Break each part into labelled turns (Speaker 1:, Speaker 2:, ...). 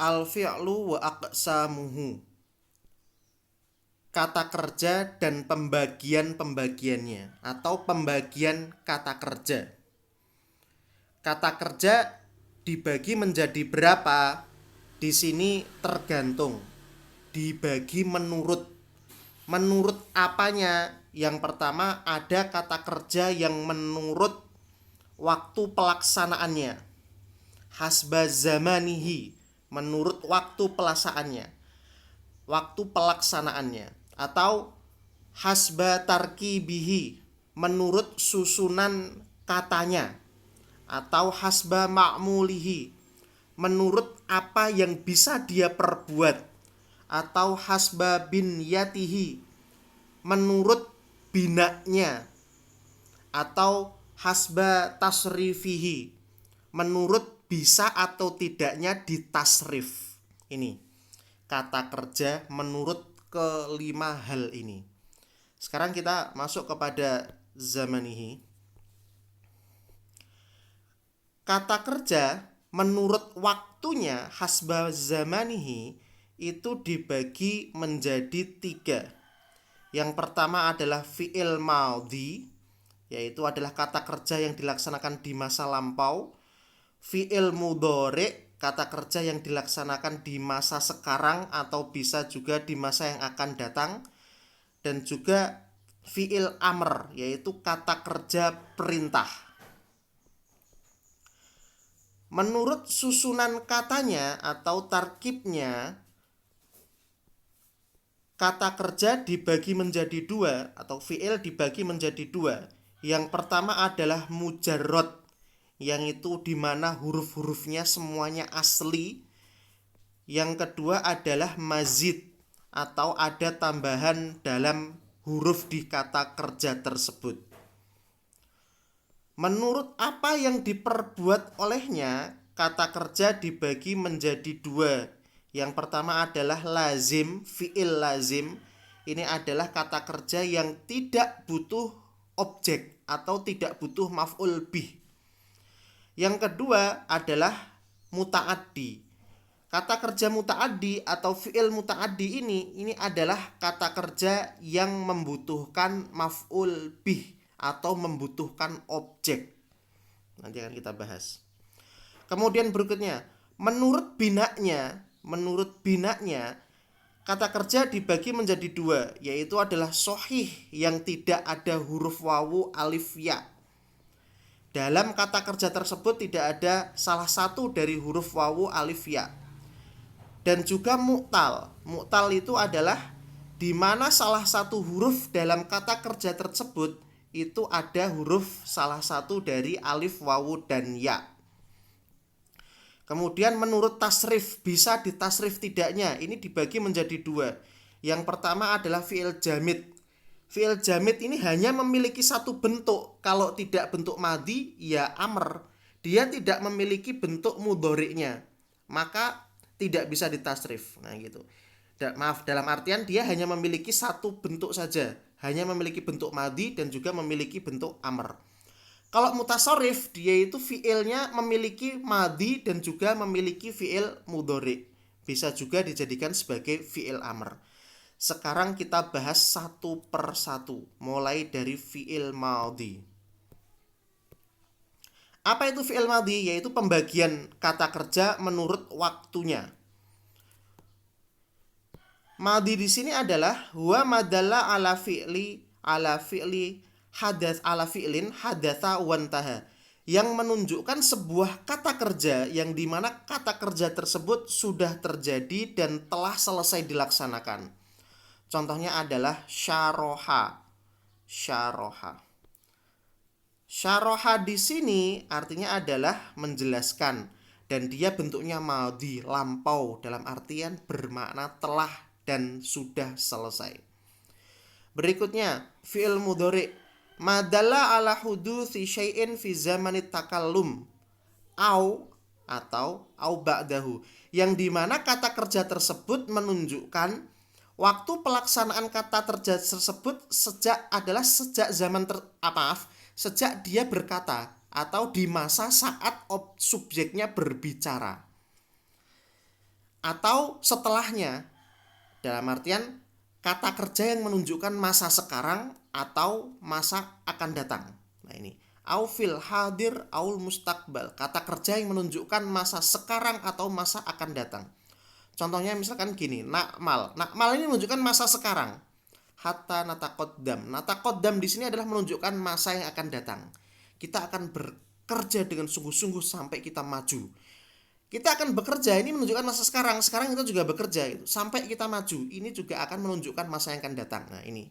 Speaker 1: Al-fi'lu wa aqsamuhu. Kata kerja dan pembagian-pembagiannya atau pembagian kata kerja. Kata kerja dibagi menjadi berapa? Di sini tergantung. Dibagi menurut apanya? Yang pertama ada kata kerja yang menurut waktu pelaksanaannya. Hasba zamanihi, menurut waktu pelaksanaannya, atau hasba tarkibihi, menurut susunan katanya, atau hasba ma'mulihi, menurut apa yang bisa dia perbuat, atau hasba binyatihi, menurut binaknya, atau hasba tasrifihi, menurut bisa atau tidaknya ditasrif. Ini kata kerja menurut kelima hal ini. Sekarang kita masuk kepada zamanihi. Kata kerja menurut waktunya hasba zamanihi itu dibagi menjadi 3. Yang pertama adalah fi'il madhi, yaitu adalah kata kerja yang dilaksanakan di masa lampau. Fi'il mudhari, kata kerja yang dilaksanakan di masa sekarang atau bisa juga di masa yang akan datang. Dan juga fi'il amr, yaitu kata kerja perintah. Menurut susunan katanya atau tarkibnya, kata kerja dibagi menjadi 2 atau fi'il dibagi menjadi 2. Yang pertama adalah mujarrad, yang itu dimana huruf-hurufnya semuanya asli. Yang kedua adalah mazid, atau ada tambahan dalam huruf di kata kerja tersebut. Menurut apa yang diperbuat olehnya, kata kerja dibagi menjadi 2. Yang pertama adalah lazim, fi'il lazim. Ini adalah kata kerja yang tidak butuh objek atau tidak butuh maf'ul bih. Yang kedua adalah muta'addi. Kata kerja muta'addi atau fi'il muta'addi ini adalah kata kerja yang membutuhkan maf'ul bih atau membutuhkan objek. Nanti akan kita bahas. Kemudian berikutnya, menurut binaknya kata kerja dibagi menjadi 2, yaitu adalah sahih yang tidak ada huruf wawu alif ya. Dalam kata kerja tersebut tidak ada salah satu dari huruf wawu alif ya. Dan juga mu'tal. Mu'tal itu adalah di mana salah satu huruf dalam kata kerja tersebut itu ada huruf salah satu dari alif, wawu, dan ya. Kemudian menurut tasrif, bisa ditasrif tidaknya, ini dibagi menjadi 2. Yang pertama adalah fi'il jamid. Fi'il jamid ini hanya memiliki satu bentuk. Kalau tidak bentuk madhi, ya amr. Dia tidak memiliki bentuk mudhari'nya, maka tidak bisa ditasrif. Nah gitu. Maaf, dalam artian dia hanya memiliki satu bentuk saja, hanya memiliki bentuk madhi dan juga memiliki bentuk amr. Kalau mutasarrif, dia itu fiilnya memiliki madhi dan juga memiliki fiil mudhari. Bisa juga dijadikan sebagai fiil amr. Sekarang kita bahas satu per satu, mulai dari fiil madhi. Apa itu fi'il madhi? Yaitu pembagian kata kerja menurut waktunya. Madhi di sini adalah huwa madalla ala fi'li hadas ala fi'lin hadatsa wantaha, yang menunjukkan sebuah kata kerja yang dimana kata kerja tersebut sudah terjadi dan telah selesai dilaksanakan. Contohnya adalah syaroha. Syaroha di sini artinya adalah menjelaskan, dan dia bentuknya madhi, lampau, dalam artian bermakna telah dan sudah selesai. Berikutnya fi'il mudhari, madalla ala hudusi syai'in fi zamanit takallum atau ba'dahu, yang dimana kata kerja tersebut menunjukkan waktu pelaksanaan kata kerja tersebut sejak zaman sejak dia berkata atau di masa saat subjeknya berbicara. atau setelahnya. Dalam artian kata kerja yang menunjukkan masa sekarang atau masa akan datang. Nah ini, au fil hadir aul mustaqbal, kata kerja yang menunjukkan masa sekarang atau masa akan datang. Contohnya misalkan gini, nakmal. Nakmal ini menunjukkan masa sekarang. Hatta natakoddam. Natakoddam di sini adalah menunjukkan masa yang akan datang. Kita akan bekerja dengan sungguh-sungguh sampai kita maju. Kita akan bekerja, ini menunjukkan masa sekarang. Sekarang kita juga bekerja gitu, sampai kita maju. Ini juga akan menunjukkan masa yang akan datang. Nah ini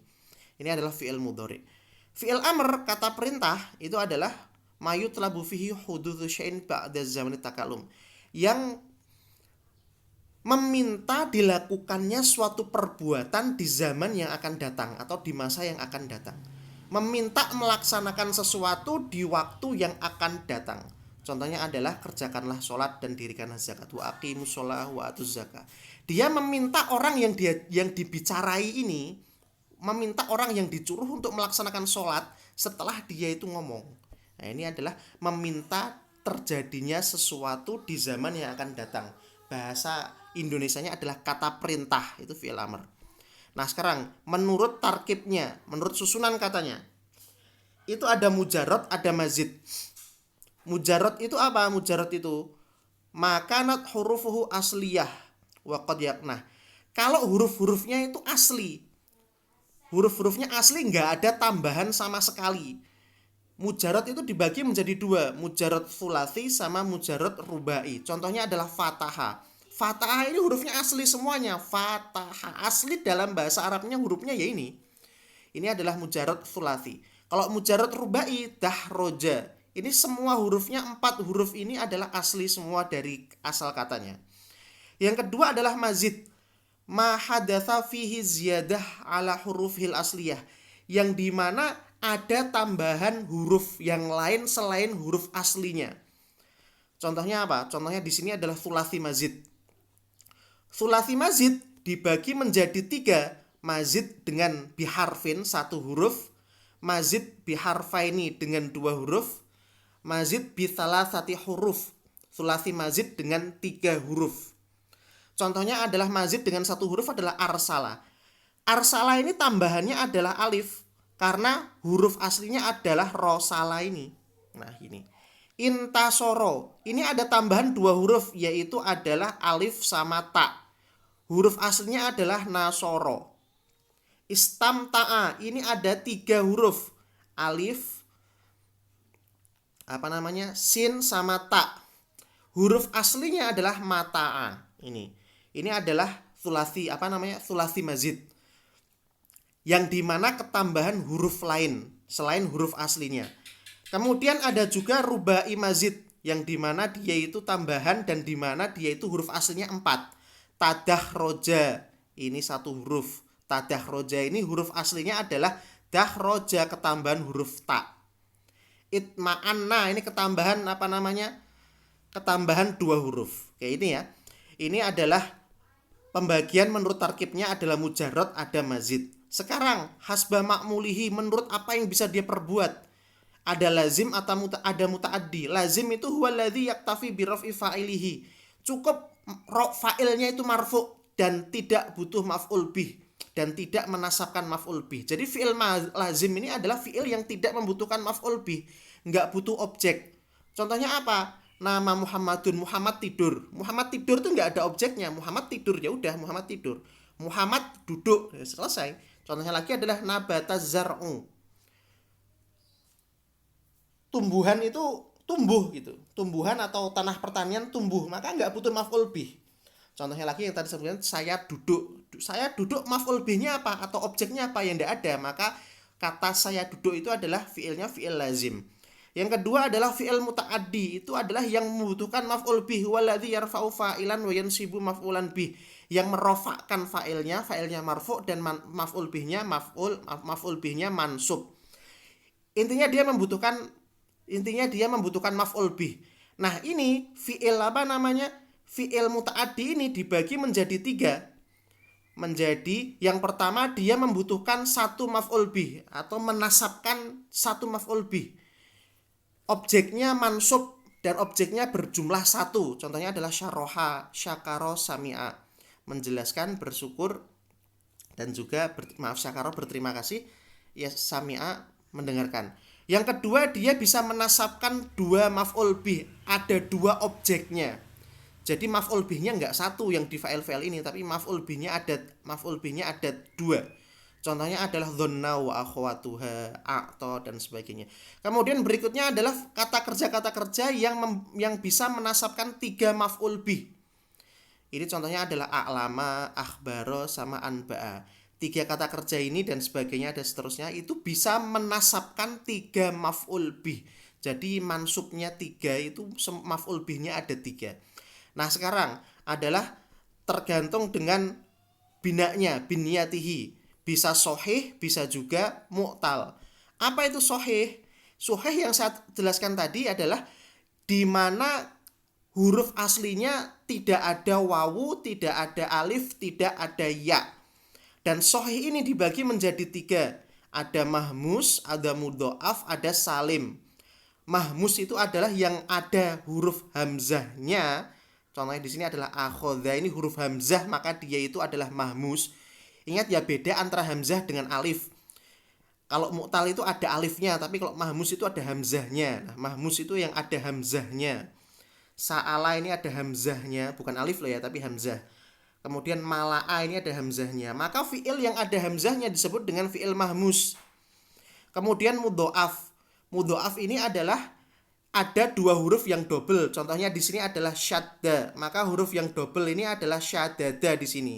Speaker 1: adalah fi'il mudhari. Fi'il amr, kata perintah, itu adalah mayutlabu fihi hudutsu syai'in ba'da zamani takalum, yang meminta dilakukannya suatu perbuatan di zaman yang akan datang atau di masa yang akan datang. Meminta melaksanakan sesuatu di waktu yang akan datang. Contohnya adalah kerjakanlah sholat dan dirikanlah zakat. Wa aqimus sholah wa atuz zakat. Dia meminta orang yang dibicarai ini, meminta orang yang disuruh untuk melaksanakan sholat setelah dia itu ngomong. Nah ini adalah meminta terjadinya sesuatu di zaman yang akan datang. Bahasa Indonesianya adalah kata perintah, itu fi'il amr. Nah sekarang menurut tarkibnya, menurut susunan katanya, itu ada mujarrad, ada mazid. Mujarrad itu apa? Mujarrad itu makanat hurufuhu asliyah wa qad yaknah. Kalau huruf-hurufnya itu asli, huruf-hurufnya asli, nggak ada tambahan sama sekali. Mujarrad itu dibagi menjadi dua, mujarrad tsulasi sama mujarrad rubai. Contohnya adalah fatahah. Fatahah ini hurufnya asli semuanya. Fatahah asli dalam bahasa Arabnya hurufnya ya ini. Ini adalah mujarrad tsulasi. Kalau mujarrad rubai, dahroja, ini semua hurufnya 4 huruf ini adalah asli semua dari asal katanya. Yang kedua adalah mazid. Ma hadatsa fihi ziyadah ala hurufil asliyah, yang dimana ada tambahan huruf yang lain selain huruf aslinya. Contohnya apa? Contohnya di sini adalah tsulasi mazid. Tsulasi mazid dibagi menjadi 3. Mazid dengan biharfin 1 huruf, mazid biharfaini dengan 2 huruf, mazid bitsalasati huruf. Tsulasi mazid dengan 3 huruf. Contohnya adalah mazid dengan 1 huruf adalah arsala. Arsala ini tambahannya adalah alif, karena huruf aslinya adalah rosala ini. Nah ini. Intasoro, ini ada tambahan 2 huruf, yaitu adalah alif sama ta. Huruf aslinya adalah nasoro. Istamta'a, ini ada 3 huruf, alif, sin sama ta. Huruf aslinya adalah mata'a. Ini adalah tsulasi mazid, yang dimana ketambahan huruf lain selain huruf aslinya. Kemudian ada juga rubai mazid, yang dimana dia itu tambahan dan dimana dia itu huruf aslinya 4. Tadah roja, ini 1 huruf. Tadah roja ini huruf aslinya adalah dahroja, ketambahan huruf ta. Itma'anna, ini ketambahan ketambahan 2 huruf. Kayak ini ya. Ini adalah pembagian menurut tarkibnya adalah mujarrad, ada mazid. Sekarang hasba ma'mulihi, menurut apa yang bisa dia perbuat. Ada lazim atau ada muta'addi. Lazim itu huwaladzi yaktafi bi raf'i fa'ilihi. Cukup fa'ilnya itu marfu dan tidak butuh maf'ul bih dan tidak menasabkan maf'ul bih. Jadi fi'il lazim ini adalah fi'il yang tidak membutuhkan maf'ul bih, nggak butuh objek. Contohnya apa? Nama Muhammadun, Muhammad tidur. Muhammad tidur itu nggak ada objeknya. Muhammad tidur, ya udah Muhammad tidur. Muhammad duduk, ya selesai. Contohnya lagi adalah nabata zar'u. Tumbuhan itu tumbuh gitu. Tumbuhan atau tanah pertanian tumbuh, maka nggak butuh maf'ul bih. Contohnya lagi yang tadi sebutkan, saya duduk. Saya duduk, maf'ul bihnya apa atau objeknya apa, yang tidak ada, maka kata saya duduk itu adalah fi'ilnya fi'il lazim. Yang kedua adalah fi'il muta'addi, itu adalah yang membutuhkan maf'ul bih, waladzi yarfa'u fa'ilan wa yansibu maf'ulan bih, yang merofakkan fa'ilnya marfu' dan maf'ul bihnya mansub. Intinya dia membutuhkan maf'ul bih. Nah, ini fi'il fi'il muta'addi ini dibagi menjadi 3. Menjadi yang pertama, dia membutuhkan 1 maf'ul bih atau menasabkan 1 maf'ul bih. Objeknya mansub dan objeknya berjumlah satu. Contohnya adalah syaroha, syakaro, sami'a, menjelaskan, bersyukur, dan juga syakaro berterima kasih, ya sami'a mendengarkan. Yang kedua, dia bisa menasabkan dua maf'ul bih, ada dua objeknya. Jadi maf'ul bihnya nggak satu yang di file-file ini, tapi maf'ul bihnya ada dua. Contohnya adalah dhonna wa akhwatuha, a'ta, dan sebagainya. Kemudian berikutnya adalah kata kerja yang bisa menasabkan tiga maf'ul bih. Ini contohnya adalah a'lama, akhbaro, sama anba'a. Tiga kata kerja ini dan sebagainya dan seterusnya itu bisa menasabkan tiga maf'ul bih. Jadi mansubnya tiga, itu maf'ul bihnya ada tiga. Nah sekarang adalah tergantung dengan binanya, binyatihi. Bisa sohih, bisa juga mu'tal. Apa itu sohih? Sohih yang saya jelaskan tadi adalah di mana huruf aslinya tidak ada wawu, tidak ada alif, tidak ada ya. Dan sohih ini dibagi menjadi tiga. Ada mahmus, ada mudhoaf, ada salim. Mahmus itu adalah yang ada huruf hamzahnya. Contohnya di sini adalah akhodha, ini huruf hamzah, maka dia itu adalah mahmus. Ingat ya, beda antara hamzah dengan alif. Kalau mu'tal itu ada alifnya, tapi kalau mahmus itu ada hamzahnya. Nah, mahmus itu yang ada hamzahnya. Sa'ala ini ada hamzahnya, bukan alif loh ya, tapi hamzah. Kemudian mala'a ini ada hamzahnya. Maka fi'il yang ada hamzahnya disebut dengan fi'il mahmus. Kemudian mudhoaf. Mudhoaf ini adalah ada dua huruf yang double. Contohnya di sini adalah syadda. Maka huruf yang double ini adalah syadada di sini.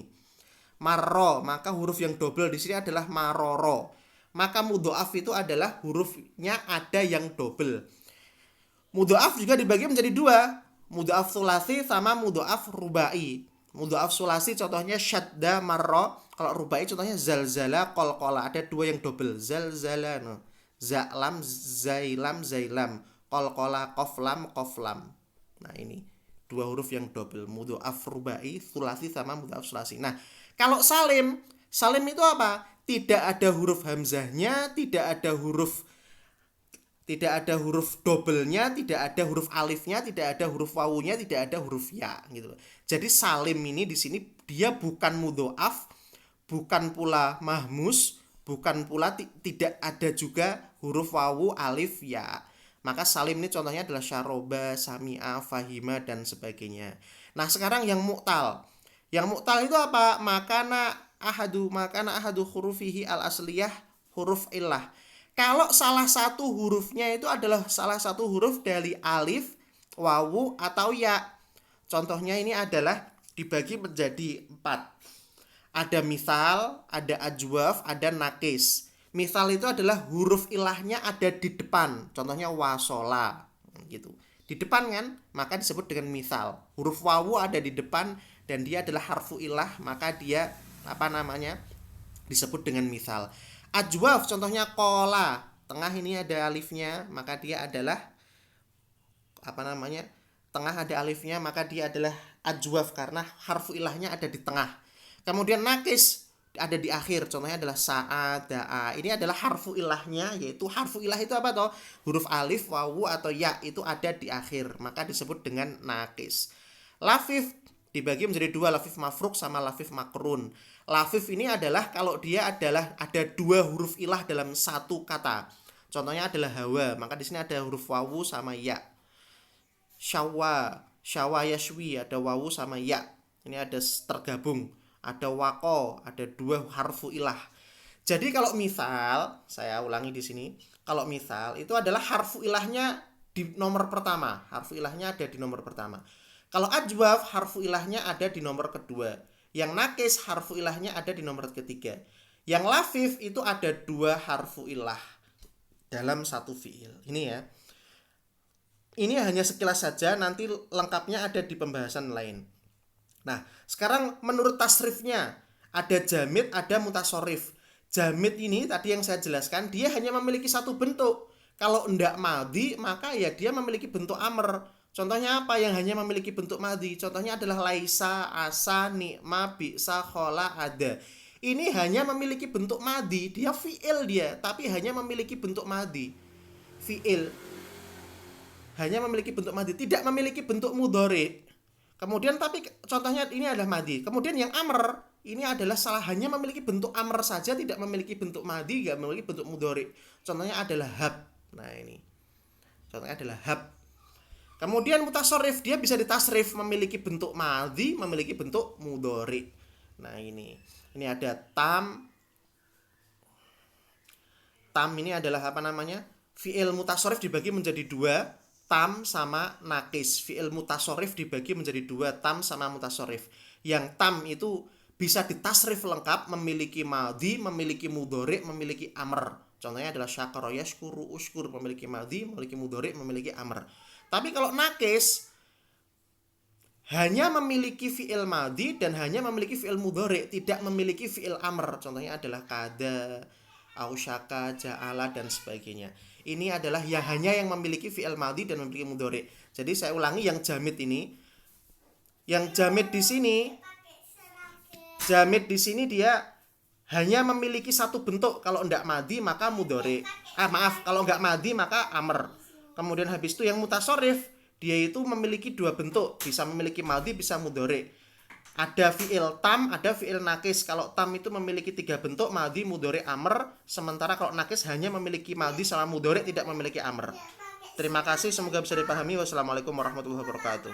Speaker 1: Marro, maka huruf yang double di sini adalah maroro. Maka mudhoaf itu adalah hurufnya ada yang double. Mudhoaf juga dibagi menjadi dua, mudhoaf sulasi sama mudhoaf rubai. Mudhoaf sulasi contohnya syadda, marro. Kalau rubai contohnya zalzala, qalqala. Ada dua yang double, zalzala, no. Za'lam, zailam, zailam, qalqala, qaflam, qaflam. Nah ini dua huruf yang double, mudhoaf rubai, sulasi sama mudhoaf sulasi. Nah kalau salim itu apa? Tidak ada huruf hamzahnya, tidak ada huruf doublenya, tidak ada huruf alifnya, tidak ada huruf wawunya, tidak ada huruf ya gitu. Jadi salim ini di sini dia bukan mudhoaf, bukan pula mahmus, bukan pula tidak ada juga huruf wawu, alif, ya. Maka salim ini contohnya adalah syaroba, sami'a, fahima, dan sebagainya. Nah sekarang yang mu'tal. Yang mu'tal itu apa? Makana ahadu hurufihi al asliyah huruf illah. Kalau salah satu hurufnya itu adalah salah satu huruf dari alif, wawu, atau ya. Contohnya ini adalah dibagi menjadi 4. Ada misal, ada ajwaf, ada nakis. Misal itu adalah huruf ilahnya ada di depan. Contohnya wasola gitu. Di depan kan, maka disebut dengan misal. Huruf wawu ada di depan dan dia adalah harfu ilah, maka dia disebut dengan misal. Ajwaf contohnya kola, tengah ini ada alifnya, maka dia adalah tengah ada alifnya, maka dia adalah ajwaf karena harfu ilahnya ada di tengah. Kemudian nakis ada di akhir, contohnya adalah sa'a, da'a. Ini adalah harfu ilahnya, yaitu harfu ilah itu apa toh? Huruf alif, wawu, atau ya itu ada di akhir, maka disebut dengan nakis. Lafif dibagi menjadi dua, lafif mafruk sama lafif makrun. Lafif ini adalah kalau dia adalah ada dua huruf ilah dalam satu kata. Contohnya adalah hawa, maka di sini ada huruf wawu sama ya. Syawa yashwi, ada wawu sama ya. Ini ada tergabung. Ada wako, ada dua harfu ilah. Jadi kalau misal, saya ulangi di sini, kalau misal itu adalah harfu ilahnya di nomor pertama, harfu ilahnya ada di nomor pertama. Kalau ajwaf, harfu ilahnya ada di nomor kedua. Yang nakis, harfu ilahnya ada di nomor ketiga. Yang lafif itu ada dua harfu ilah dalam satu fiil. Ini ya. Ini hanya sekilas saja, nanti lengkapnya ada di pembahasan lain. Nah, sekarang menurut tasrifnya, ada jamid, ada mutasorif. Jamid ini tadi yang saya jelaskan, dia hanya memiliki satu bentuk. Kalau enggak madhi, maka ya dia memiliki bentuk amr. Contohnya apa yang hanya memiliki bentuk madhi? Contohnya adalah laisa, asa, ni'ma, bi'sa, khola, ada. Ini hanya memiliki bentuk madhi, dia fi'il dia, tapi hanya memiliki bentuk madhi. Fi'il hanya memiliki bentuk madhi, tidak memiliki bentuk mudhari. Kemudian tapi contohnya ini adalah madhi. Kemudian yang amr ini adalah salah, hanya memiliki bentuk amr saja, tidak memiliki bentuk madhi, tidak memiliki bentuk mudhari. Contohnya adalah hab. Nah ini. Contohnya adalah hab. Kemudian mutasarrif, dia bisa ditasrif, memiliki bentuk madhi, memiliki bentuk mudhari. Nah ini ada tam. Tam ini adalah apa namanya? Fi'il mutasarrif dibagi menjadi dua, tam sama nakis. Fi'il mutasarrif dibagi menjadi dua, tam sama mutasarrif. Yang tam itu bisa ditasrif lengkap, memiliki madhi, memiliki mudhari, memiliki amr. Contohnya adalah syakara yashkuru, ushkur, memiliki madhi, memiliki mudhari, memiliki amr. Tapi kalau nakis hanya memiliki fi'il madhi dan hanya memiliki fi'il mudhari, tidak memiliki fi'il amr. Contohnya adalah kada, ausyaka, ja'ala dan sebagainya. Ini adalah yang memiliki fi'il madhi dan memiliki mudhari. Jadi saya ulangi, yang jamid ini, yang jamid di sini dia hanya memiliki satu bentuk. Kalau enggak madhi maka mudhari. Kalau enggak madhi maka amr. Kemudian habis itu yang mutasarrif, dia itu memiliki dua bentuk, bisa memiliki madhi, bisa mudhari. Ada fi'il tam, ada fi'il nakis. Kalau tam itu memiliki tiga bentuk, madhi, mudhari, amr. Sementara kalau nakis hanya memiliki madhi sama mudhari, tidak memiliki amr. Terima kasih, semoga bisa dipahami. Wassalamualaikum warahmatullahi wabarakatuh.